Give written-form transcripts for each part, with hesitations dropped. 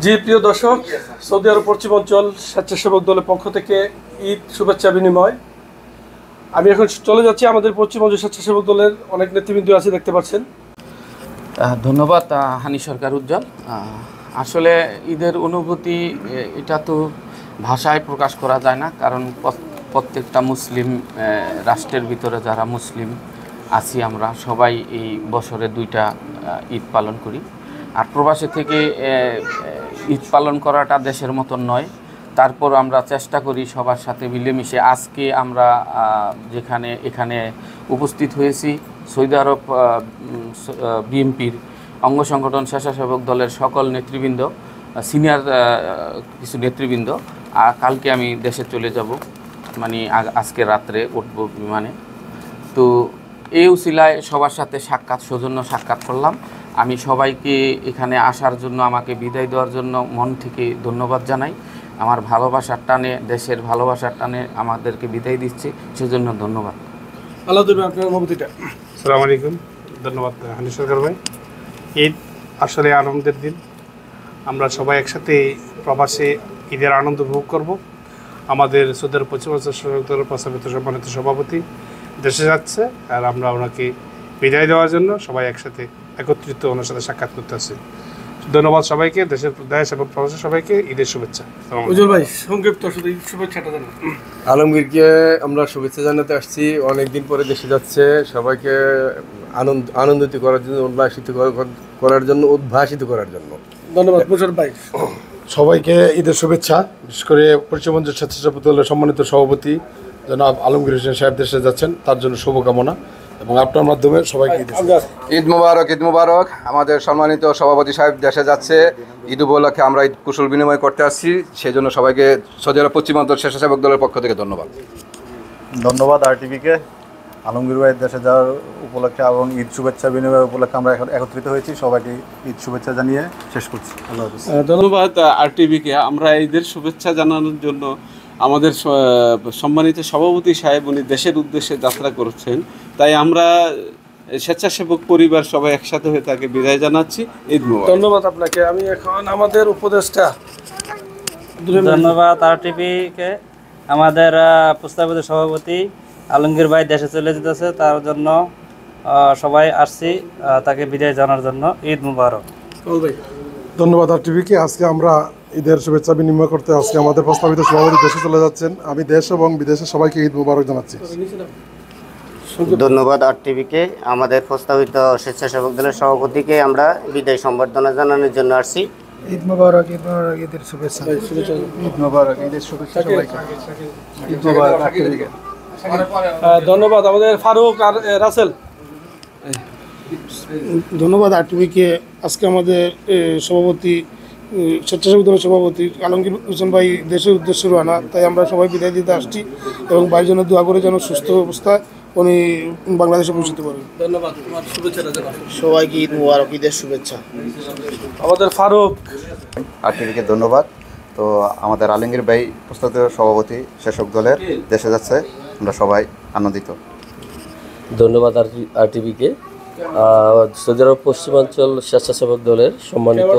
জি প্রিয় দর্শক, সৌদি আরব পশ্চিম অঞ্চল স্বেচ্ছাসেবক দলের পক্ষ থেকে ঈদ শুভেচ্ছা বিনিময়। আমি এখন চলে যাচ্ছি। আমাদের পশ্চিম অঞ্চল স্বেচ্ছাসেবক দলের অনেক নেতৃবৃন্দ আছে, দেখতে পাচ্ছেন। ধন্যবাদ হানি সরকার উজ্জ্বল। আসলে ঈদের অনুভূতি এটা তো ভাষায় প্রকাশ করা যায় না, কারণ প্রত্যেকটা মুসলিম রাষ্ট্রের ভিতরে যারা মুসলিম আছি আমরা সবাই এই বছরে দুইটা ঈদ পালন করি। আর প্রবাসী থেকে ঈদ পালন করাটা দেশের মতন নয়, তারপর আমরা চেষ্টা করি সবার সাথে মিলেমিশে। আজকে আমরা এখানে উপস্থিত হয়েছি সৌদি আরব বিএনপির অঙ্গ সংগঠন স্বেচ্ছাসেবক দলের সকল নেতৃবৃন্দ, সিনিয়র কিছু নেতৃবৃন্দ। আর কালকে আমি দেশে চলে যাব, মানে আজকে রাত্রে উঠব বিমানে। তো এই উসিলায় সবার সাথে সৌজন্য সাক্ষাৎ করলাম। আমি সবাইকে এখানে আসার জন্য, আমাকে বিদায় দেওয়ার জন্য মন থেকে ধন্যবাদ জানাই। আমার ভালোবাসার টানে, দেশের ভালোবাসার টানে আমাদেরকে বিদায় দিচ্ছে, সেজন্য ধন্যবাদ। আল্লাহ দেবে আপনার অনুভূতিটা। আসসালামু আলাইকুম, ধন্যবাদ হানি সরকার ভাই। ঈদ আসলে আনন্দের দিন, আমরা সবাই একসাথে প্রবাসে ঈদের আনন্দ উপভোগ করব। আমাদের সৌদি আরব পশ্চিম অঞ্চল স্বেচ্ছাসেবক দলের প্রস্তাবিত সম্মানিত সভাপতি দেশে যাচ্ছে, আর আমরা ওনাকে বিদায় দেওয়ার জন্য সবাই একসাথে একত্রিত ওনার সাথে সাক্ষাৎ করতে আসছি। ধন্যবাদ সবাইকে, দেশ এবং প্রবাসী সবাইকে ঈদের শুভেচ্ছা। উজ্জ্বল ভাই, সংক্ষিপ্ত শুধু শুভেচ্ছাটা জানান। আলমগীরকে আমরা শুভেচ্ছা জানাতে আসছি, অনেকদিন পরে দেশে যাচ্ছে। সবাইকে আনন্দিত করার জন্য, উদ্ভাসিত করার জন্য ধন্যবাদ। মুশারফ ভাই, সবাইকে ঈদের শুভেচ্ছা। বিশেষ করে পশ্চিম অঞ্চল স্বেচ্ছাসেবক দলের সম্মানিত সভাপতি জনাব আলমগীর হোসেন সাহেব দেশে যাচ্ছেন, তার জন্য শুভকামনা এবং আপনার মাধ্যমে সবাইকে ঈদ মুবারক। ঈদ মুবারক। আমাদের সম্মানিত সভাপতি সাহেব দেশে যাচ্ছে, ঈদ উপলক্ষে আমরা ঈদ কুশল বিনিময় করতে আসছি, সেই জন্য সবাইকে সৌদি আরব পশ্চিম অঞ্চল স্বেচ্ছাসেবক দলের পক্ষ থেকে ধন্যবাদ। ধন্যবাদ আরটিভিকে। আলমগীর ভাইয়ের দেশে যাওয়ার উপলক্ষে এবং ঈদ শুভেচ্ছা বিনিময় উপলক্ষে আমরা এখন একত্রিত হয়েছি, সবাইকে ঈদ শুভেচ্ছা জানিয়ে শেষ করছি। আল্লাহ হাফেজ। ধন্যবাদ আরটিভিকে। আমরা ঈদের শুভেচ্ছা জানানোর জন্য আমাদের সম্মানিত সভাপতি সাহেব উনি দেশের উদ্দেশ্যে যাত্রা করছেন, তাই আমরা স্বেচ্ছাসেবক পরিবার সবাই একসাথে হয়ে তাকে বিদায় জানাচ্ছি। ঈদ মুবারক। ধন্যবাদ আপনাকে। আমি এখন আমাদের উপদেষ্টা। ধন্যবাদ আরটিভিকে। আমাদের প্রস্তাবিত সভাপতি আলমগীর ভাই দেশে চলে যেতেছে, তার জন্য সবাই আসছি তাকে বিদায় জানার জন্য। ঈদ মুবারক। ধন্যবাদ আরটিভিকে। আজকে আমরা ঈদের শুভেচ্ছা বিনিময় করতে আজকে আমাদের প্রস্তাবিত সভাপতি দেশে চলে যাচ্ছেন। আমি দেশ এবং বিদেশে সবাইকে ঈদ মুবারক জানাচ্ছি। ধন্যবাদ আরটিভিকে। আমাদের প্রস্তাবিত স্বেচ্ছাসেবক দলের সভাপতিকে আমরা বিদায় সম্বর্ধনা জানানোর জন্য আসছি। ঈদ মুবারক। ঈদ মুবারক। ঈদের শুভেচ্ছা। ঈদ মুবারক। ঈদের শুভেচ্ছা সবাইকে। ঈদ মুবারক আরটিভিকে। ধন্যবাদ আমাদের ফারুক আর রাসেল। ধন্যবাদ আরটিভিকে। আজকে আমাদের সভাপতি, স্বেচ্ছাসেবক দলের সভাপতি আলমগীর হোসেন ভাই দেশের উদ্দেশ্যে রওনা, তাই আমরা সবাই বিদায় দিতে আসছি এবং ভাইয়ের জন্য দোয়া করে যেন সুস্থ অবস্থায় উনি বাংলাদেশে পৌঁছতে পারেন। ধন্যবাদ। তোমার শুভেচ্ছাটা জানান। সবাইকে ঈদ মুবারক। ঈদের শুভেচ্ছা। আমাদের ফারুক। আরটিভিকে ধন্যবাদ। তো আমাদের আলমগীর ভাই প্রস্তাবিত সভাপতি স্বেচ্ছাসেবক দলের দেশে যাচ্ছে, আমরা সবাই আনন্দিত। ধন্যবাদ আরটিভিকে। সৌদি আরব পশ্চিমাঞ্চল স্বেচ্ছাসেবক দলের সম্মানিত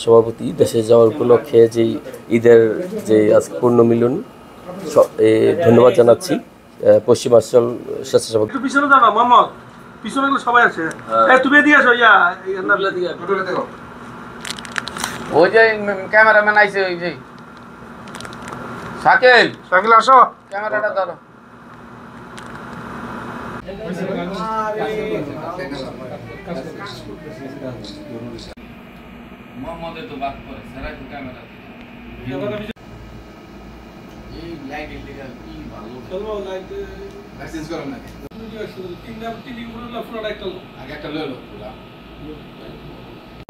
সভাপতি দেশে যাওয়ার উপলক্ষে যেই ঈদের যে আজ পূর্ণ মিলন, ধন্যবাদ জানাচ্ছি পশ্চিমাঞ্চল স্বেচ্ছাসেবক। পিছনে দাঁড়া মোহাম্মদ, পিছনে সবাই আছে। তুমি এদিকে আসো। ওই যে ক্যামেরাম্যান আইছে, ওই যে শাকিল আসো, ক্যামেরাটা ধরো। মোহাম্মদে তো বাদ করে সারা ক্যামেরা এই লাইট ইন্ডিকেটর কি ভালো চলবো। লাইট চেঞ্জ করো না, টিভি পুরো পুরো একটা আগে একটা লয়ে লো।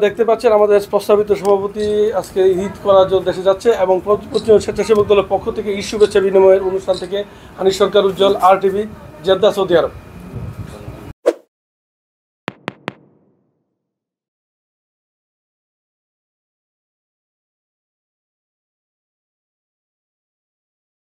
দেখতে পাচ্ছেন আমাদের প্রস্তাবিত সভাপতি আজকে ঈদ করার জন্য দেশে যাচ্ছে এবং পশ্চিম স্বেচ্ছাসেবক দলের পক্ষ থেকে ঈদ শুভেচ্ছা বিনিময়ের অনুষ্ঠান থেকে হানি সরকার উজ্জ্বল, আরটিভি, জেদ্দা, সৌদি আরব।